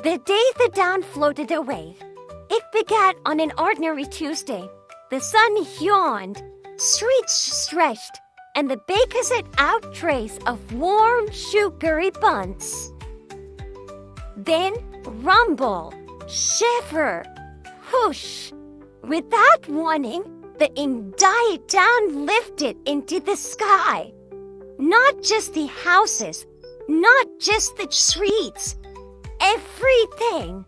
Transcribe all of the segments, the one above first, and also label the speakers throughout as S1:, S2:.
S1: The day the down floated away. It began on an ordinary Tuesday. The sun yawned, streets stretched, and the baker set out trays of warm, sugary buns. Then rumble, shiver, whoosh. Without warning, the ink died down, lifted into the sky. Not just the houses, not just the streets, everything.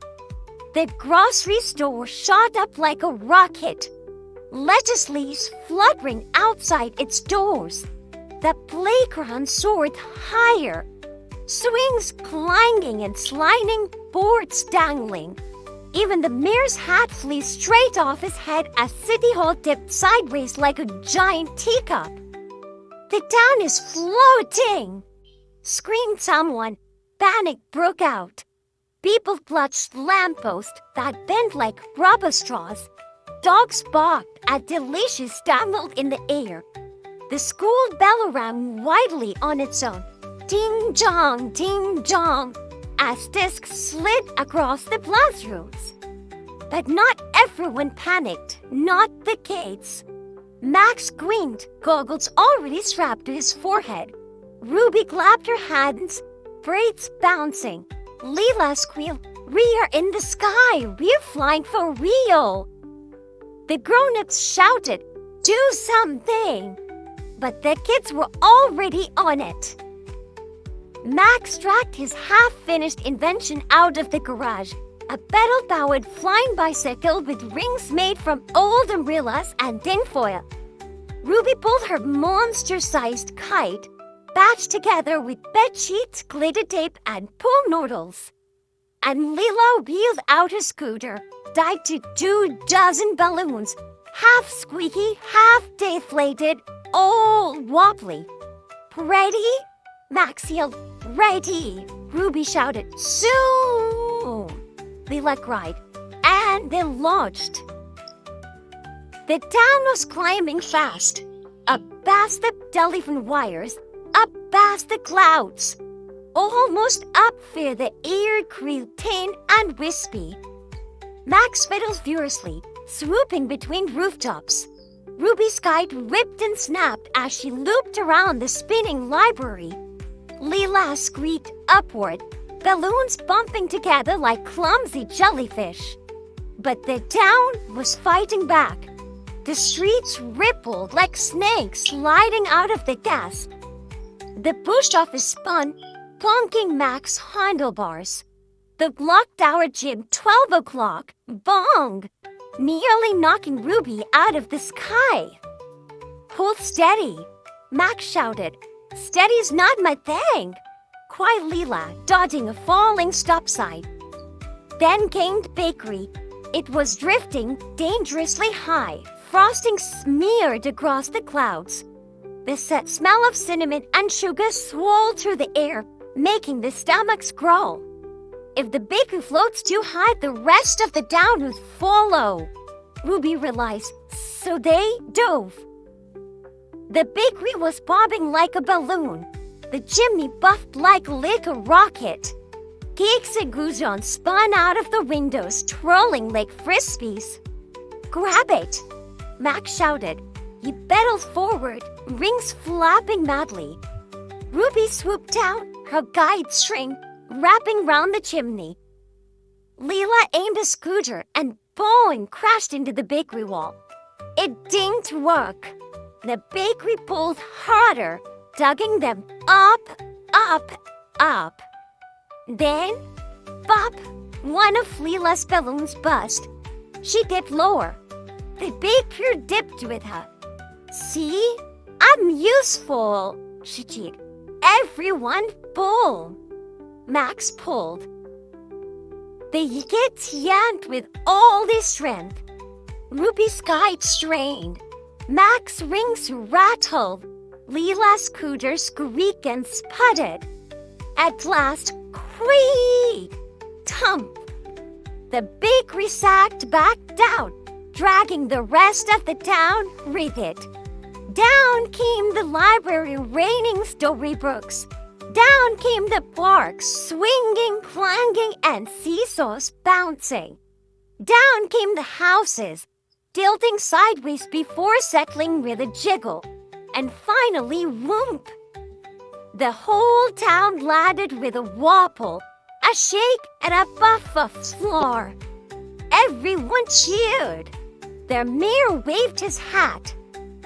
S1: The grocery store shot up like a rocket. Lettuce leaves fluttering outside its doors. The playground soared higher. Swings clanging and sliding, boards dangling. Even the mayor's hat flew straight off his head as City Hall dipped sideways like a giant teacup. The town is floating! Screamed someone. Panic broke out. People clutched lampposts that bent like rubber straws. Dogs barked at delicious dangled in the air. The school bell rang widely on its own. Ding dong, as discs slid across the classrooms. But not everyone panicked, not the kids. Max grinned, goggles already strapped to his forehead. Ruby clapped her hands, braids bouncing. Leela squealed, "We're in the sky! We're flying for real!" The grown-ups shouted, "Do something!" But the kids were already on it. Max dragged his half-finished invention out of the garage, a pedal-powered flying bicycle with rings made from old umbrellas and tinfoil. Ruby pulled her monster-sized kite, patched together with bedsheets, glitter tape, and pool noodles. And Lila wheeled out her scooter, tied to 24 balloons, half squeaky, half deflated, all wobbly. "Ready?" Max yelled. "Ready!" Ruby shouted. "Soon!" Lila cried. And they launched. The town was climbing fast, up past the telephone wires, up past the clouds, almost up where the air grew thin and wispy. Max fiddled furiously, swooping between rooftops. Ruby's kite whipped and snapped as she looped around the spinning library. Leela squeaked upward, balloons bumping together like clumsy jellyfish. But the town was fighting back. The streets rippled like snakes sliding out of the gas. The post office spun, plunking Max handlebars. The clock tower jibbed 12 o'clock, bong, nearly knocking Ruby out of the sky. "Hold steady," Max shouted. "Steady's not my thing," cried Leela, dodging a falling stop sign. Then came the bakery. It was drifting dangerously high, frosting smeared across the clouds. The smell of cinnamon and sugar swirled through the air, making the stomachs growl. If the bakery floats too high, the rest of the town would follow, Ruby realized, so they dove. The bakery was bobbing like a balloon. The chimney puffed like a rocket. Cakes and goujons spun out of the windows, twirling like frisbees. "Grab it!" Max shouted. He pedaled forward, rings flapping madly. Ruby swooped down, her guide string wrapping round the chimney. Leela aimed a scooter and boing crashed into the bakery wall. It didn't work. The bakery pulled harder, tugging them up, up, up. Then, pop! One of Leela's balloons burst. She dipped lower. The baker dipped with her. "See? I'm useful," she cheered. "Everyone pull." Max pulled. The kids yanked with all their strength. Ruby's kite strained. Max's rings rattled. Leela's scooter squeaked and sputtered. At last, creak! Thump! The bakery sagged back down, dragging the rest of the town with it. Down came the library, raining storybooks. Down came the bark, swinging, clanging, and seesaws bouncing. Down came the houses, tilting sideways before settling with a jiggle. And finally, whoomp! The whole town landed with a wobble, a shake, and a buff of floor. Everyone cheered. Their mayor waved his hat.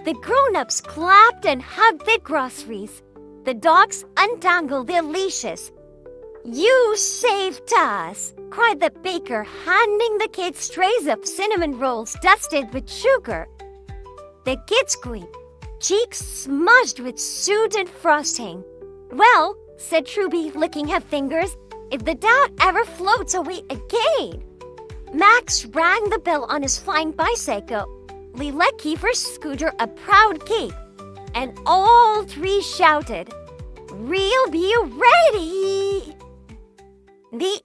S1: The grown-ups clapped and hugged their groceries. The dogs untangled their leashes. "You saved us!" cried the baker, handing the kids trays of cinnamon rolls dusted with sugar. The kids squeaked, cheeks smudged with soot and frosting. "Well," said Truby, licking her fingers, "if the doubt ever floats away again." Max rang the bell on his flying bicycle. Lee let Kiefer's scooter a proud cape. And all three shouted, "We'll be ready!" The